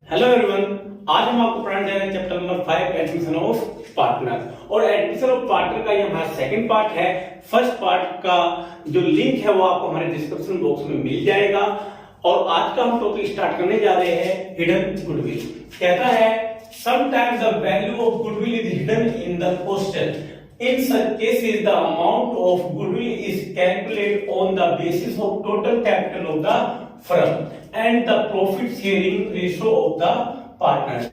Hello everyone, आज हम आपको पढ़ाने जा रहे हैं chapter number 5 admission of partner. और एडमिशन ऑफ पार्टनर का ये हमारा सेकंड पार्ट है। फर्स्ट पार्ट का जो लिंक है वो आपको हमारे डिस्क्रिप्शन बॉक्स में मिल जाएगा। और आज का हम टॉपिक स्टार्ट करने जा रहे हैं हिडन गुडविल। कहता है sometimes the value of goodwill is hidden in the question. In such cases, the amount of goodwill is calculated on the basis of total capital of the firm and the profit sharing ratio of the partners.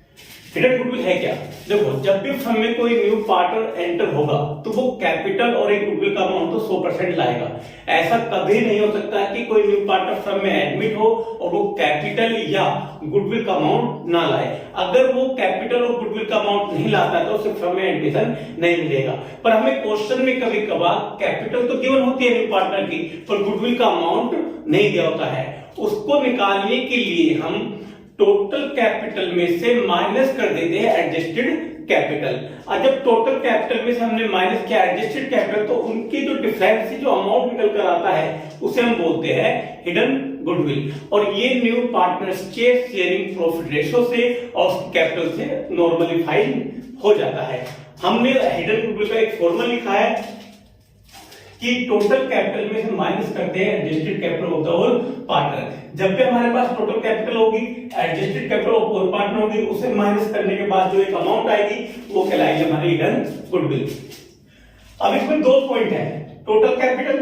Hidden goodwill है क्या? देखो, जब भी firm में कोई new partner enter होगा तो वो कैपिटल और एक गुडविल का अमाउंट तो 100% लाएगा। ऐसा कभी नहीं हो सकता कि कोई न्यू पार्टनर फर्म में एडमिट हो और वो कैपिटल या गुडविल का अमाउंट ना लाए। अगर वो कैपिटल और गुडविल का अमाउंट नहीं लाता तो उसे फर्म में एडमिशन नहीं मिलेगा। पर हमें क्वेश्चन में कभी कभार कैपिटल तो गिवन होती है न्यू पार्टनर की, पर गुडविल का अमाउंट नहीं दिया होता है। उसको निकालने के लिए हम टोटल कैपिटल में से माइनस कर देते हैं एडजस्टेड कैपिटल। और जब टोटल कैपिटल में से हमने माइनस किया एडजस्टेड कैपिटल, तो उनकी जो डिफरेंस जो अमाउंट निकल कर आता है उसे हम बोलते हैं हिडन गुडविल। और ये न्यू पार्टनर्स के शेयरिंग प्रॉफिट रेशियो से और कैपिटल से नॉर्मली फाइल हो जाता है। हमने हिडन गुडविल का एक फॉर्मूला लिखा है कि टोटल कैपिटल में से माइनस करते हैं adjusted capital of the whole partner. जब भी हमारे पास टोटल कैपिटल होगी, adjusted capital of whole partner होगी, उसे माइनस करने के बाद जो एक अमाउंट आएगी वो कहलाएगी हमारी हिडन गुडविल। अब इसमें दो पॉइंट है, टोटल कैपिटल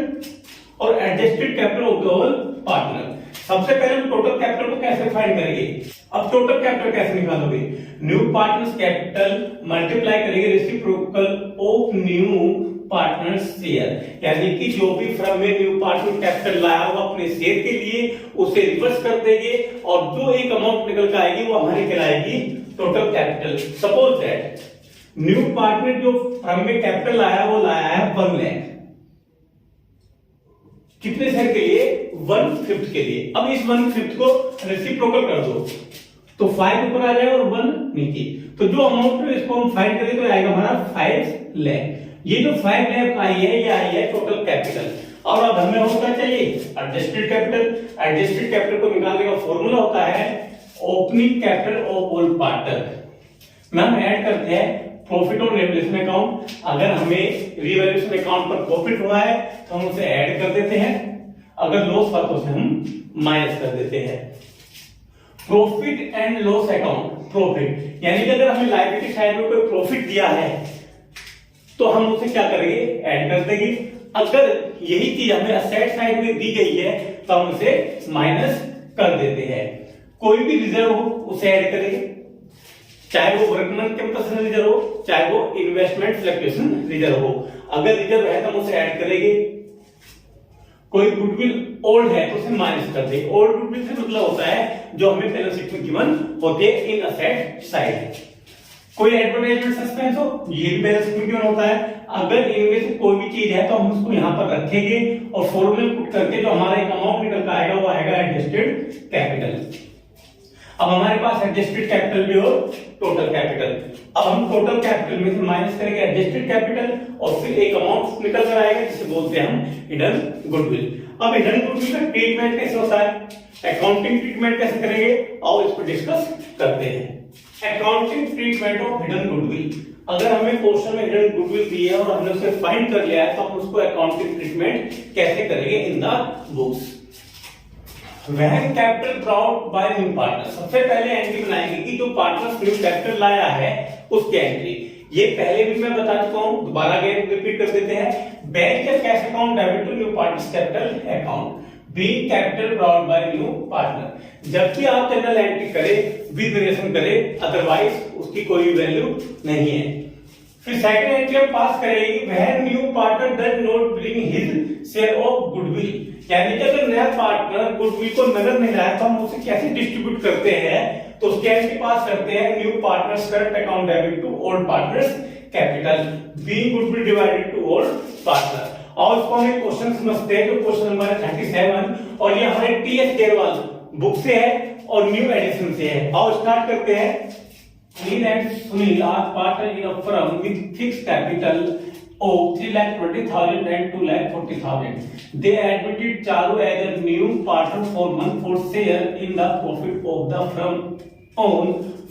और adjusted capital of the whole partner. सबसे पहले हम टोटल कैपिटल को कैसे फाइंड करेंगे? अब टोटल कैपिटल कैसे निकालोगे? न्यू पार्टनर्स कैपिटल मल्टीप्लाई करेंगे reciprocal of new partner share, यानी कि जो भी फर्म में न्यू पार्टनर कैपिटल लाया होगा अपने शेयर के लिए उसे रिवर्स कर देंगे और जो एक अमाउंट निकल कर आएगी वो हमारी कहलाएगी total capital. Suppose that new partner जो फर्म में कैपिटल लाया वो लाया है 1 लाख। कितने शेयर के लिए? 1/5 के लिए। अब इस 1/5 को रेसिप्रोकल कर दो तो 5 ऊपर आ जाएगा और 1 नीचे। तो जो अमाउंट है इसको हम फाइंड करें तो आएगा हमारा 5 लाख। ये जो 5 लाख आई है ये आई है टोटल कैपिटल। और अब हमें होता चाहिए एडजस्टेड कैपिटल। एडजस्टेड कैपिटल को निकालने का फॉर्मूला होता है opening capital of all partner में हम ऐड करते हैं प्रॉफिट ऑन रिवैल्यूएशन अकाउंट। अगर हमें रिवैल्यूएशन अकाउंट पर प्रॉफिट हुआ है तो हम उसे ऐड कर देते हैं, अगर लॉस हुआ तो उसे हम माइनस कर देते हैं। Profit and loss account, profit यानी कि अगर हमें लायबिलिटी साइड में कोई प्रॉफिट दिया है तो हम उसे क्या करेंगे? ऐड कर देंगे। अगर यही चीज हमें असेट साइड में दी गई है तो हम उसे माइनस कर देते हैं। कोई भी रिजर्व हो उसे ऐड करेंगे, चाहे वो वर्कमैन कैपिटल रिजर्व हो, चाहे वो इन्वेस्टमेंट फ्लक्चुएशन रिजर्व हो। अगर रिजर्व है तो हम उसे ऐड करेंगे। कोई गुडविल ओल्ड है तो उसे माइनस कर देंगे। ओल्ड गुडविल से मतलब होता है जो हमें बैलेंस शीट में गिवन होते हैं इन असेट साइड। कोई एडवर्टाइजमेंट सस्पेंस हो, ये भी बैलेंस शीट में गिवन होता है। अगर इनमें से कोई भी चीज है तो हम उसको यहां पर रखेंगे और फॉर्मूला पुट करके जो हमारा एक अमाउंट निकल कर आएगा वो आएगा एडजस्टेड कैपिटल। अब हमारे पास एडजस्टेड कैपिटल भी हो टोटल कैपिटल। अब हम टोटल कैपिटल में से माइनस करेंगे एडजस्टेड कैपिटल और फिर एक अमाउंट निकल कर आएगा जिसे बोलते हैं हम हिडन गुडविल। अब हिडन गुडविल का ट्रीटमेंट कैसे होता है, अकाउंटिंग ट्रीटमेंट कैसे करेंगे, आओ इसको डिस्कस करते हैं। Accounting treatment of hidden goodwill. अगर हमें क्वेश्चन में हिडन गुडविल दी है और हमने उसे फाइंड कर लिया है तो हम उसको अकाउंटिंग ट्रीटमेंट कैसे करेंगे इन द बुक्स। वह capital brought by new partner, सबसे पहले एंट्री बनाएंगे कि जो पार्टनर्स न्यू कैपिटल लाया है उसकी एंट्री। ये पहले भी मैं बता चुका हूं, दोबारा रिपीट कर देते हैं। बैंक या cash account debit to new partners capital account being capital brought by new partner. जब भी आप जनरल एंट्री करें विद रिलेशन करें, अदरवाइज उसकी कोई वैल्यू नहीं है। फिर सेकंड एंट्री हम पास करेंगे वह new partner does not bring his share of goodwill, यानी कि अगर नया पार्टनर गुडविल को नजर नहीं लाया तो हम उसे कैसे डिस्ट्रीब्यूट करते हैं, तो उसके एंट्री पास करते हैं new partner's current account debit to old partners capital being goodwill divided to old partner. और इसको हम एक क्वेश्चन समझते हैं जो क्वेश्चन नंबर 37 और ये हमारे टीएस केरवाल बुक से है और न्यू एडिशन से है। और स्टार्ट करते हैं। Sunil and Sunil are partner in a firm with fixed capital of 3,20,000 and 2,40,000. They admitted Charu as a new partner for one for share in the profit of the firm on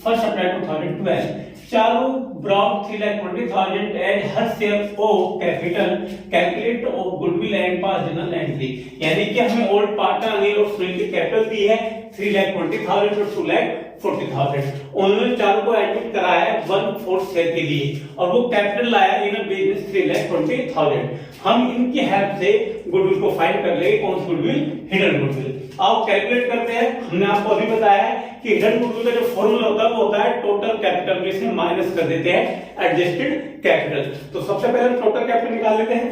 1st April 2012 चालू brought 3,20,000 as her share of capital calculate of goodwill and past journal entry। यानी कि हमें old partner Anil और सुनील की capital दी है 3,20,000 और 2,40,000। उन्होंने चालू को एडमिट कराया है 1/4 शेयर के लिए और वो कैपिटल लाया इन बिजनेस 3,20,000। हम इनकी हेल्प से गुडविल को फाइंड कर लेंगे। कौन सी गुडविल? Hidden goodwill. आओ कैलकुलेट करते हैं। हमने आपको अभी बताया है कि हिडन गुडविल का जो फॉर्मूला होता है वो होता है टोटल कैपिटल में से माइनस कर देते हैं एडजस्टेड कैपिटल। तो सबसे पहले हम टोटल कैपिटल निकाल लेते हैं।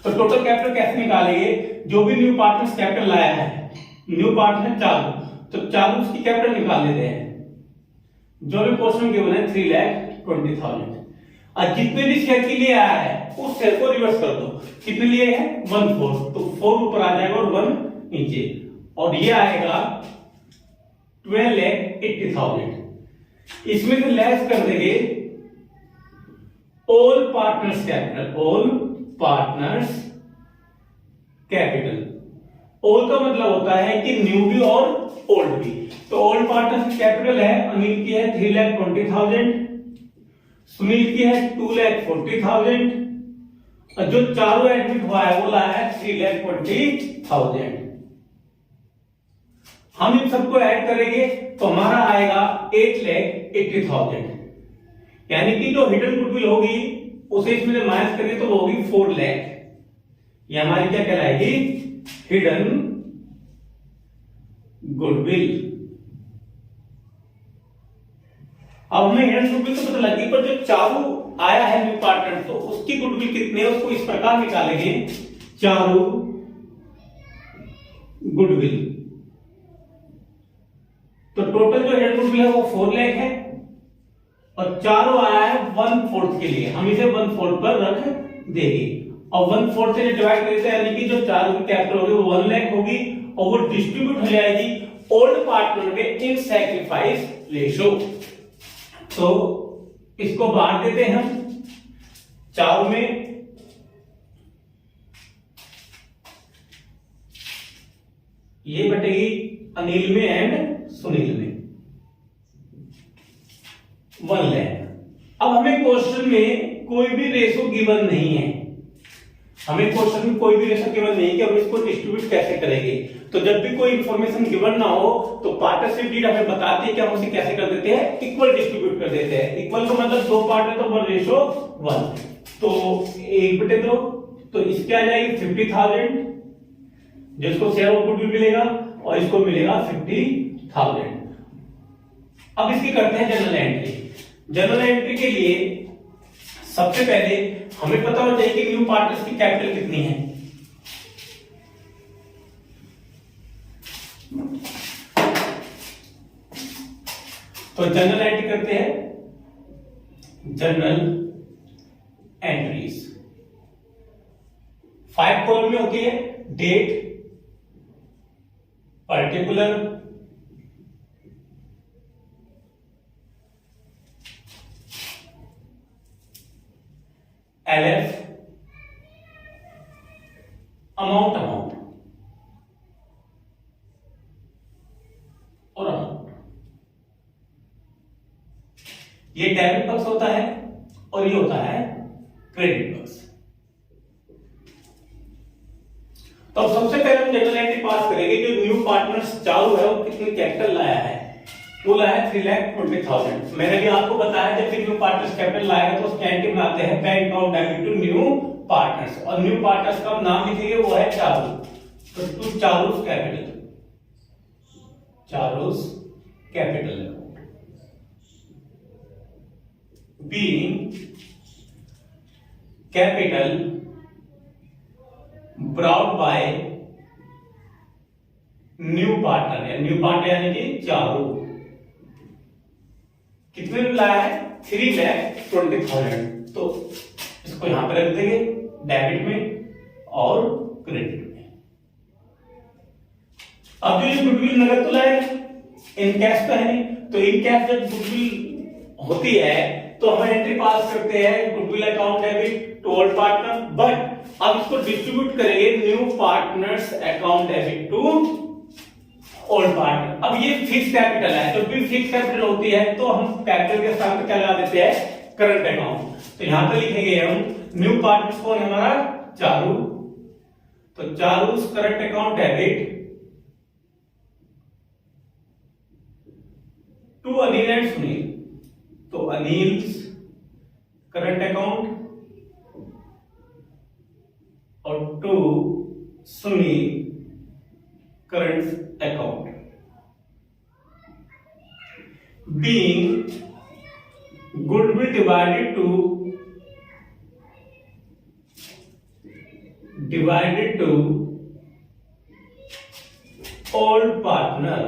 तो टोटल कैपिटल कैसे निकालेंगे? जो भी न्यू पार्टनर्स कैपिटल लाया है, न्यू पार्टनर चालू, तो चालू उसकी कैपिटल निकाल लेते हैं। जो भी पोर्शन गिवन है 3,20,000 और जितने भी शेयर के लिए आया है उस शेयर को रिवर्स कर दो। कितने लिए है? 1/4, तो 4 ऊपर आ जाएगा और 1 नीचे, और ये आएगा 12,80,000। इसमें से लेस कर देंगे all partners capital. All partners capital, all का मतलब होता है कि न्यू भी और ओल्ड भी। तो ऑल पार्टनर्स कैपिटल है, अनिल की है 3,20,000, सुनील की है 2,40,000 और जो चालू एडमिट हुआ है वो लाया है 3,20,000। हम इन सबको ऐड करेंगे तो हमारा आएगा 8,80,000। यानी कि जो हिडन गुडविल होगी उसे इसमें से माइनस करेंगे तो वो होगी 4 लाख। ये हमारी क्या कहलाएगी? Hidden goodwill. अब हमें हिडन गुडविल तो पता लगी, पर जो चालू आया है न्यू पार्टनर तो उसकी गुडविल कितनी है उसको इस प्रकार निकालेंगे। चालू गुडविल, तो टोटल जो हिडन गुडविल है वो 4 लाख है और चारों आया है 1/4 के लिए, हम इसे 1/4 पर रख देंगे और 1/4 से डिवाइड करते हैं, यानी कि जो चारों की कैपिटल होगी वो 1 लाख होगी और वो डिस्ट्रीब्यूट हो जाएगी ओल्ड पार्टनर में इन सैक्रिफाइस रेशो। तो इसको बांट देते हैं हम चारों में। ये बटेगी अनिल में एंड सुनील में 1 लाख। अब हमें क्वेश्चन में कोई भी रेशो गिवन नहीं है, हमें क्वेश्चन में कोई भी रेशो गिवन नहीं है कि हम इसको डिस्ट्रीब्यूट कैसे करेंगे। तो जब भी कोई इंफॉर्मेशन गिवन ना हो तो पार्टनरशिप डीड हमें बताती है कि हम उसे कैसे कर देते हैं, इक्वल डिस्ट्रीब्यूट कर देते हैं। इक्वल का मतलब 2 पार्ट है तो 1:1, तो 1/2, तो इसके आ जाएगी 50,000 जिसको शेयर ऑफ गुडविल मिलेगा और इसको मिलेगा 50,000। अब इसकी करते हैं जनरल एंट्री। जनरल एंट्री के लिए सबसे पहले हमें पता होना चाहिए कि न्यू पार्टनर्स की कैपिटल कितनी है। तो जनरल एंट्री करते हैं। जनरल एंट्रीज 5 कॉलम में होती है। डेट, पर्टिकुलर, एलएफ, अमाउंट और अमाउंट। ये डेबिट पक्ष होता है और ये होता है क्रेडिट पक्ष। तो अब सबसे पहले हम जनरल एंट्री पास करेंगे। जो न्यू पार्टनर्स चालू है वो कितनी कैपिटल लाया है? वो लाया है 3,20,000। मैंने भी आपको बताया जब भी न्यू पार्टनर्स कैपिटल लाएगा तो उसकी एंट्री बनाते हैं bank account debit to new partners, और न्यू पार्टनर्स का नाम लिखेंगे वो है चालू। तो टू चालूस कैपिटल, चालूस capital being capital brought by new partner है। न्यू पार्टनर यानी कि चालू कितने में लाया है? 3,20,000। तो इसको यहां पर रख देंगे डेबिट में और क्रेडिट में। अब जो ये गुडविल नगद तो लाए, इन कैश तो है नहीं, तो इन कैश जब गुडविल होती है तो हम एंट्री पास करते हैं goodwill account debit to old partner, but अब इसको डिस्ट्रीब्यूट करेंगे new partner's account debit to old partner. अब ये फिक्स कैपिटल है, जब भी फिक्स कैपिटल होती है तो हम कैपिटल के साथ क्या लगा देते हैं, करंट अकाउंट। तो यहां पे लिखेंगे हम न्यू पार्टनर कौन है हमारा, चारू। तो Charu current account debit to Anil and Sunil. तो अनिल करंट अकाउंट और to Sunil current account being goodwill divided to old partner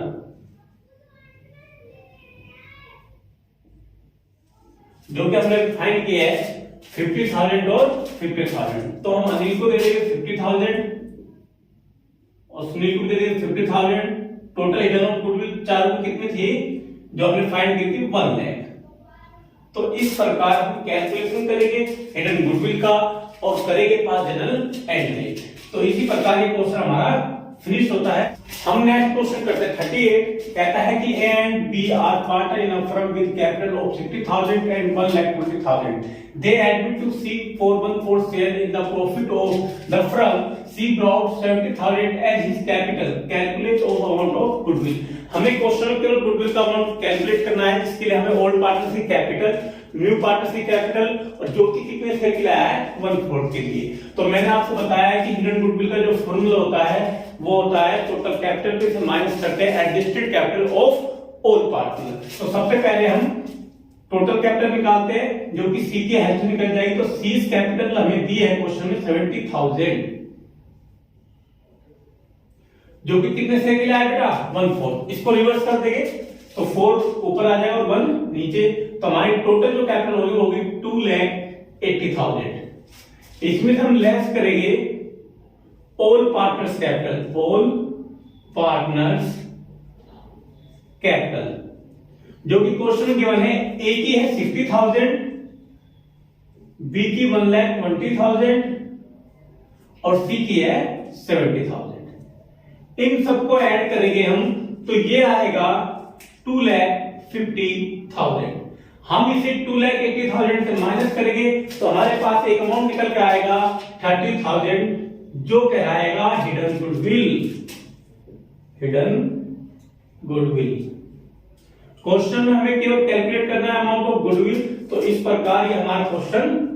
जो कि हमने फाइंड किया है 50,000 और 50,000। तो हम अनिल को दे देंगे 50,000 और सुनील को दे देंगे 50,000। टोटल हिडन गुडविल चारों कितनी थी जो हमने फाइंड की थी, 1 लाख। तो इस प्रकार हम कैलकुलेशन करेंगे हिडन गुडविल का और करेंगे पास जनरल एंट्री। तो इसी प्रकार ये क्वेश्चन हमारा फिनिश होता है। हम नेक्स्ट क्वेश्चन करते हैं 38। कहता है कि A and B are partner in a firm with capital of 60,000 and 1,20,000। They admit to C 414 share in the profit of the firm. C brought 70,000 as his capital. Calculate of amount of goodwill. हमें question में केवल goodwill का amount calculate करना है, जिसके लिए हमें old partner की कैपिटल, न्यू पार्टनर की कैपिटल और जो कि कितने शेयर के लिए आया है 1/4 के लिए। तो मैंने आपको बताया है कि हिडन गुडविल का जो फॉर्मूला होता है वो होता है टोटल कैपिटल पे से माइनस करते हैं adjusted capital of old partner. तो सबसे पहले हम टोटल कैपिटल निकालते हैं जो कि सी की हेल्प से निकल जाएगी। तो सी कैपिटल हमें दी है क्वेश्चन में 70,000, जो कि कितने शेयर के लिए आया बेटा 1/4। इसको रिवर्स कर देंगे तो 4 ऊपर आ जाएगा और 1 नीचे। तो हमारी टोटल जो कैपिटल होगी वो होगी 2,80,000। इसमें से हम लेस करेंगे all partners capital, all partners capital जो कि क्वेश्चन में गिवन है। ए की है 60,000, बी की 1,20,000 और सी की है 70,000। इन सबको ऐड करेंगे हम तो ये आएगा 2,50,000। हम इसे 2,80,000 से माइनस करेंगे तो हमारे पास एक अमाउंट निकल कर आएगा 30,000 जो कहलाएगा hidden goodwill. Hidden goodwill question में हमें केवल कैलकुलेट करना है अमाउंट ऑफ गुडविल। तो इस प्रकार ये हमारा क्वेश्चन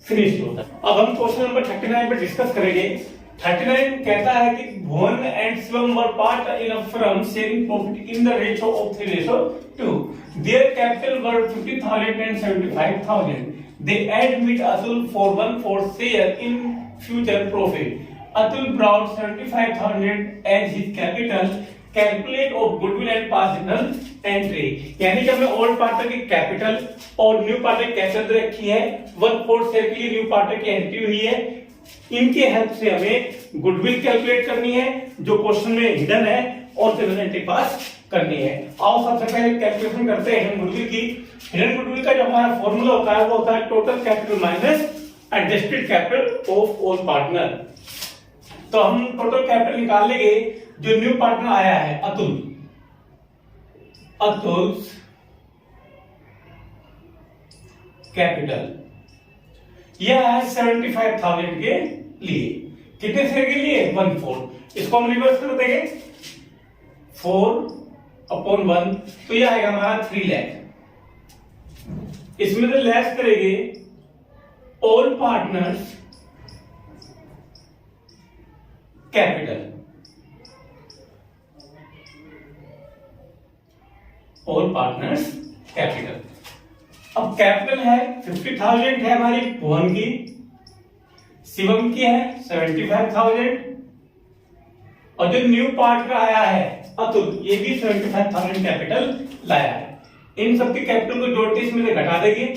फिनिश होता है। अब हम क्वेश्चन नंबर 39 पे डिस्कस करेंगे। 39 कहता है कि Bhuvan and Shivam were part in a firm sharing profit in the ratio of 3:2। Their capital were 50,000 and 75,000। They admit Atul for 1/4 share in future profit. Atul brought 75,000 as his capital. Calculate of goodwill and pass journal entry। यानी कि हमने old partner की capital और new partner की capital रखी है, 1/4 share के लिए न्यू पार्टनर की एंट्री हुई है। इनके हेल्प से हमें गुडविल कैलकुलेट करनी है जो क्वेश्चन में हिडन है और जनरल एंट्री पास करनी है। आओ सबसे पहले कैलकुलेशन करते हैं हिडन गुडविल की। हिडन गुडविल का जो हमारा फॉर्मूला होता है वो होता है total capital minus adjusted capital of all partner. तो हम टोटल कैपिटल निकाल लेंगे। जो न्यू पार्टनर आया है अतुल, अतुल कैपिटल यह है 75,000 के लिए। कितने शेयर के लिए 1/4। इसको हम रिवर्स कर देंगे 4/1 तो यह आएगा हमारा 3 लाख। इसमें से लेस करेंगे all partners capital, all partners capital. अब कैपिटल है 50,000 है हमारी भुवन की, शिवम की है 75,000 और जो न्यू पार्टनर आया है अतुल ये भी 75,000 कैपिटल लाया है। इन सबके कैपिटल को जोड़ के इसमें से घटा देंगे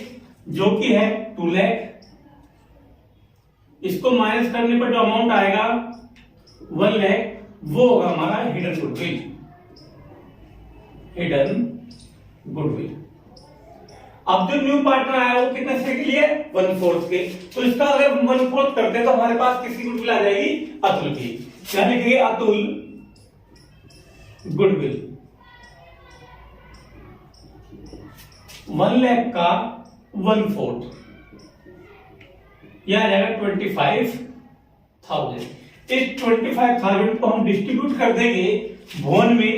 जो कि है 2 लाख। इसको माइनस करने पर जो अमाउंट आएगा 1 लाख वो होगा हमारा हिडन गुडविल। Hidden goodwill. अब जो न्यू पार्टनर आया वो कितने शेयर के लिए 1/4 के। तो इसका अगर 1/4 करते हैं तो हमारे पास किसी गुडविल आ जाएगी अतुल की। यानी कि अतुल गुडविल 1 लाख का 1/4 यह आ जाएगा 25,000। इस 25,000 को हम डिस्ट्रीब्यूट कर देंगे भुवन में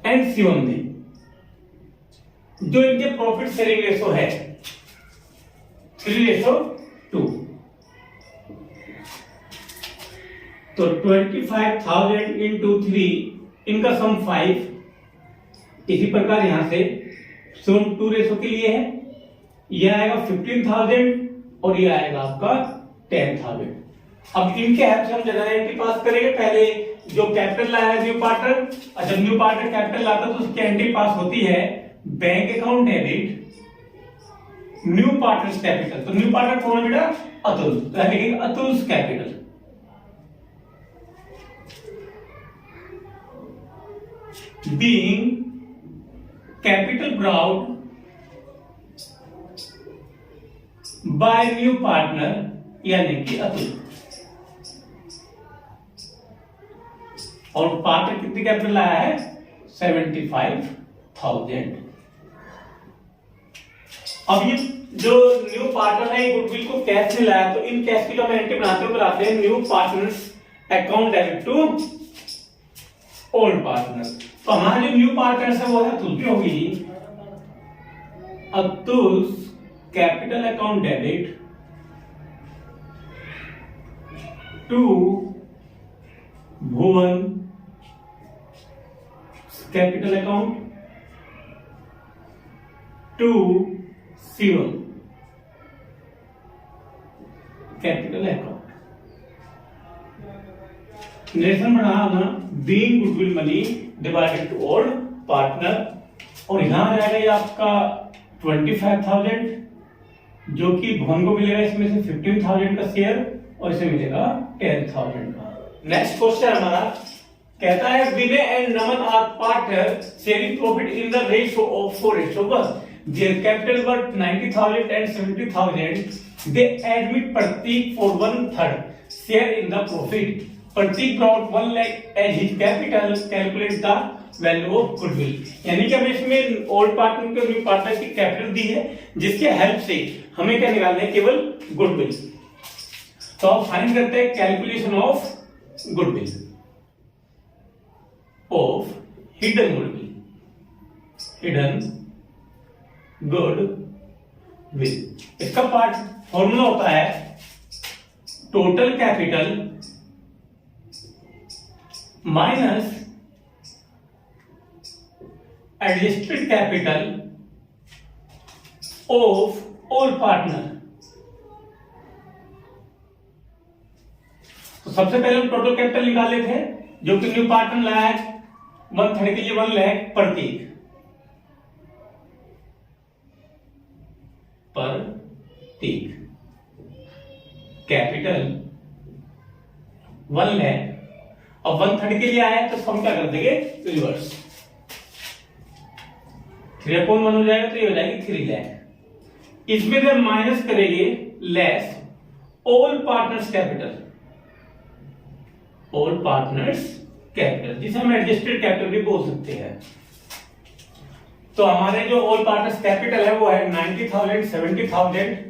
एंड शिवम में, जो इनके प्रॉफिट शेयरिंग रेशो है 3:2। तो 25,000 इंटू 3, इनका सम 5। इसी प्रकार यहां से सम 2 रेशो के लिए है, यह आएगा 15,000 और यह आएगा आपका 10,000। अब इनके हेल्प से हम जनरलिटी पास करेंगे। पहले जो कैपिटल लाया है न्यू पार्टनर, और जब न्यू पार्टनर कैपिटल लाता है तो उसकी एंट्री पास होती है bank account debit new partners capital. तो न्यू पार्टनर कौन है बेटा? अतुल। तो लिखेंगे Atul's capital. Being capital brought by new partner यानी कि अतुल। और पार्टनर कितनी कैपिटल लाया है? 75,000। अब ये जो न्यू पार्टनर है गुडविल को कैश में लाया, तो इन कैश की जो हम एंट्री बनाते हैं new partner's account debit to old partner. तो हमारा जो न्यू पार्टनर्स है वो है अतुल की होगी Atul's capital account debit to Bhuvan capital account to Shivam capital account. Relation बढ़ाना being goodwill money divided to old partner. और यहां आ जाएगा ये आपका 25,000 जो कि भुवन को मिलेगा इसमें से 15,000 का शेयर और इसे मिलेगा 10,000 का। नेक्स्ट क्वेश्चन हमारा कहता है Vinay and Naman are partner sharing profit in the ratio of 4:1। Their capital worth 90,000 and 70,000. They admit Pratik for 1/3 share in the profit. Pratik brought 1 lakh as his capital. Calculate the value of goodwill. यानी कि हमें इसमें old partner को new partner की capital दी है, जिसके help से हमें क्या निकालना है? केवल गुडविल। तो अब फाइंड करते हैं calculation of goodwill of hidden goodwill. Hidden goodwill इसका पार्ट फॉर्मूला होता है total capital minus adjusted capital of all partner. तो सबसे पहले हम टोटल कैपिटल निकाल लेते हैं, जो कि न्यू पार्टनर लाया है 1/3 के लिए 1 लाख प्रतीक कैपिटल 1 लाख। अब 1/3 के लिए आया तो हम क्या कर देंगे? रिवर्स 3/1 हो जाएगा, तो ये हो जाएगी 3 लाख। इसमें से माइनस करेंगे less all partners capital. All partners capital जिसे हम एडजस्टेड कैपिटल भी बोल सकते हैं। तो हमारे जो ऑल पार्टनर्स कैपिटल है वो है 90,000, 70,000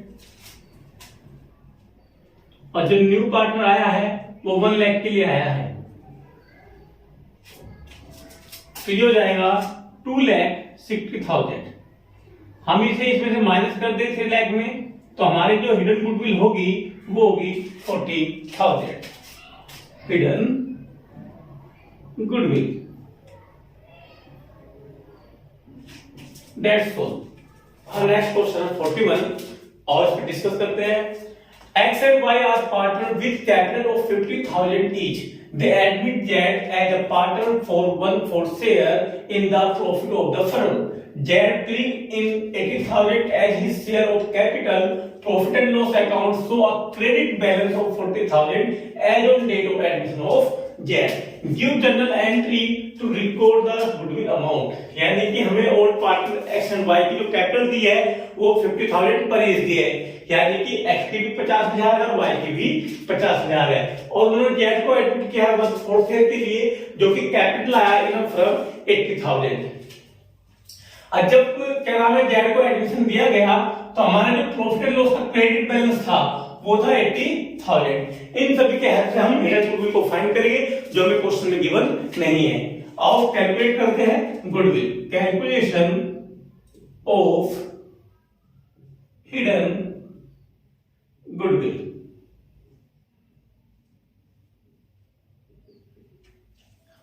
और जो न्यू पार्टनर आया है वो 1 लाख के लिए आया है, तो ये हो जाएगा 2,60,000। हम इसे इसमें से माइनस कर दें 3 लाख में, तो हमारी जो हिडन गुडविल होगी वो होगी 40,000 hidden goodwill. That's all. Next question 41 और इसको डिस्कस करते हैं। X and Y are partner with capital of 50,000 each. They admit Z as a partner for 1/4 share in the profit of the firm. Z bring in 80,000 as his share of capital. Profit and loss account show a credit balance of 40,000 as on date of admission of Z. Give journal entry to record the goodwill amount. यानी कि हमें old partner X and Y की जो capital दी है वो 50,000 पर each दी है, यानी कि एक्स की भी 50,000 है और वाई की भी 50,000 है। और उन्होंने जेड को एडमिट किया है 1/4 शेयर के लिए, जो कि कैपिटल आया इन फ्रॉम 80,000। और जब क्या नाम है जेड को एडमिशन दिया गया तो हमारा जो प्रॉफिट एंड लॉस का क्रेडिट बैलेंस था वो था 80,000। इन सभी के हेल्प से हम हिडन गुडविल को फाइंड करेंगे, जो हमें क्वेश्चन में गिवन नहीं है। आओ कैलकुलेट करते हैं goodwill. Calculation of hidden goodwill.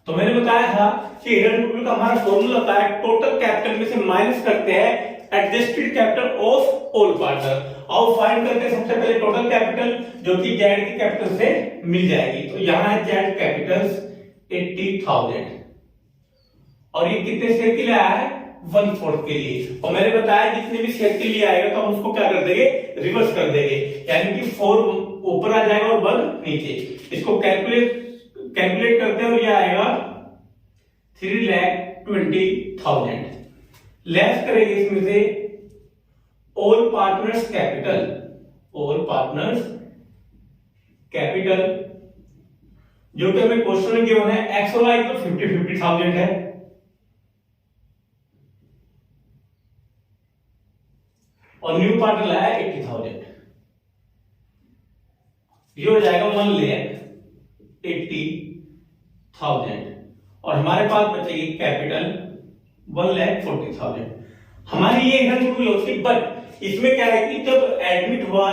तो मैंने बताया था कि हिडन गुडविल का हमारा फॉर्मूला होता है टोटल कैपिटल में से माइनस करते हैं adjusted capital of all partner. आओ फाइंड करते हैं सबसे पहले टोटल कैपिटल, जो कि जेड की कैपिटल से मिल जाएगी। तो यहां है जेड कैपिटल 80,000 और ये कितने शेयर के लिए आया है 1/4 के लिए। और मैंने बताया जितने भी शेयर के लिए आएगा तो हम उसको क्या कर देंगे, रिवर्स कर देंगे, यानी कि 4 ऊपर आ जाएगा और 1 नीचे। इसको कैलकुलेट करते हैं और ये आएगा 3,20,000। लेस करेंगे इसमें से ऑल पार्टनर्स कैपिटल, जो कि हमें क्वेश्चन में गिवन है एक्स और वाई तो 50,000 है, और न्यू पार्टनर लाया 80,000। ये हो जाएगा 1,80,000 और हमारे पास बचेगी कैपिटल 1,40,000। हमारी ये हिडन गुडविल होती, बट इसमें क्या है कि जब एडमिट हुआ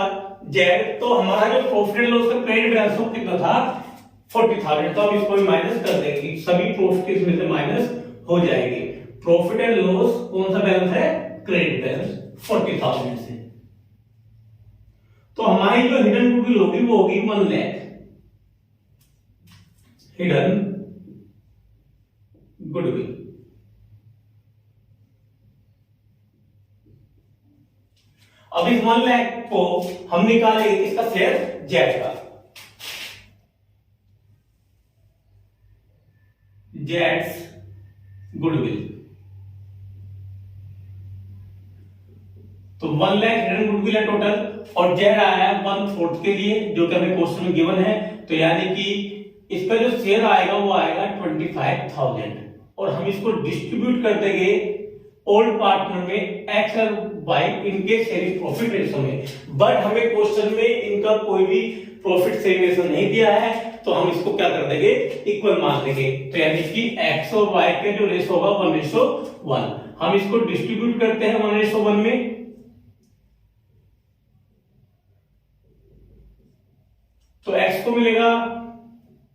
जेड तो हमारा जो प्रॉफिट एंड लॉस का क्रेडिट बैलेंस वो कितना था 40,000। तो हम इसको भी माइनस कर देंगे, सभी प्रॉफिट इसमें से माइनस हो जाएगी। प्रॉफिट एंड लॉस कौन सा बैलेंस है, क्रेडिट बैलेंस 40,000 से। तो हमारी जो हिडन गुडविल होगी वो होगी 1 लाख हिडन गुडविल। अब इस 1 लाख को हम निकालेंगे किसका, शेयर जेड का। Jades goodwill. तो 1 लाख हिडन गुडविल है टोटल, और जेड आया है 1/4 के लिए, जो कि हमें क्वेश्चन में गिवन है। तो यानी कि इसका जो शेयर आएगा वो आएगा 25,000, और हम इसको डिस्ट्रीब्यूट कर देंगे ओल्ड पार्टनर में एक्स और वाई इनके शेयरिंग प्रॉफिट रेशो में। बट हमें क्वेश्चन में इनका कोई भी प्रॉफिट शेयरिंग रेशो नहीं दिया है, तो हम इसको क्या कर देंगे, इक्वल मान देंगे। तो यानी कि एक्स और वाई के जो रेशो होगा 1:1। हम इसको डिस्ट्रीब्यूट करते हैं 1:1 में। तो एक्स को मिलेगा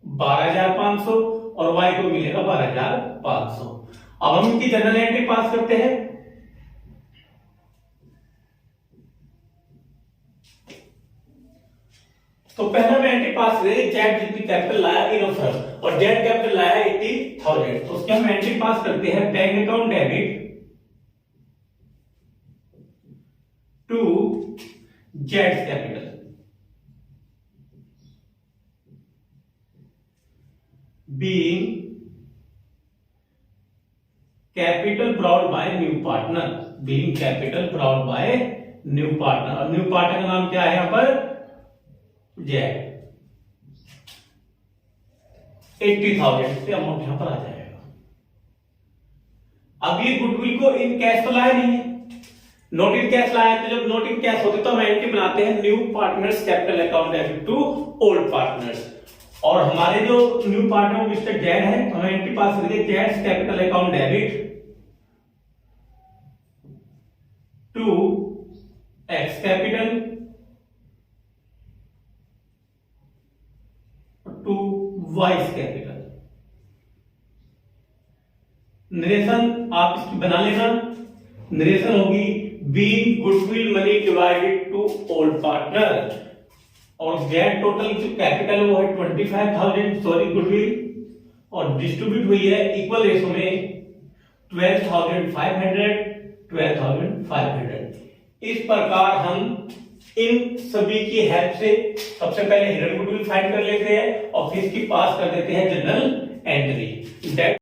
12,500 और वाई को मिलेगा 12,500। अब हम इनकी जनरल एंट्री पास करते हैं। तो पहला में एंट्री पास करेंगे, जेड जितनी कैपिटल लाया इनफ और जेड कैपिटल लाया 80,000। तो उसके हम एंट्री पास करते हैं, bank account debit to Z capital being capital brought by new partner, being capital brought by new partner। और न्यू पार्टनर का नाम क्या है यहां पर, जेड। 80,000 से अमाउंट यहां पर आ जाएगा। अब ये गुडविल को इन कैश तो लाया नहीं है, नॉट इन कैश लाया। तो जब नॉट इन कैश होते तो हम एंट्री बनाते हैं new partners capital account debit to old partners. और हमारे जो न्यू पार्टनर मिस्टर जेड है, तो हम एंट्री पास करेंगे जेड्स capital account debit to X capital to Y's capital. Narration आप इसकी बना लेना। नरेशन होगी being goodwill money divided to old partner, और जेड टोटल जो कैपिटल वो है 25,000 सॉरी गुडविल, और डिस्ट्रीब्यूट हुई है इक्वल रेशो में 12,500 12,500। इस प्रकार हम इन सभी की हेल्प से सबसे पहले हिडन गुडविल फाइंड कर लेते हैं और फिर इसकी पास कर देते हैं जनरल एंट्री।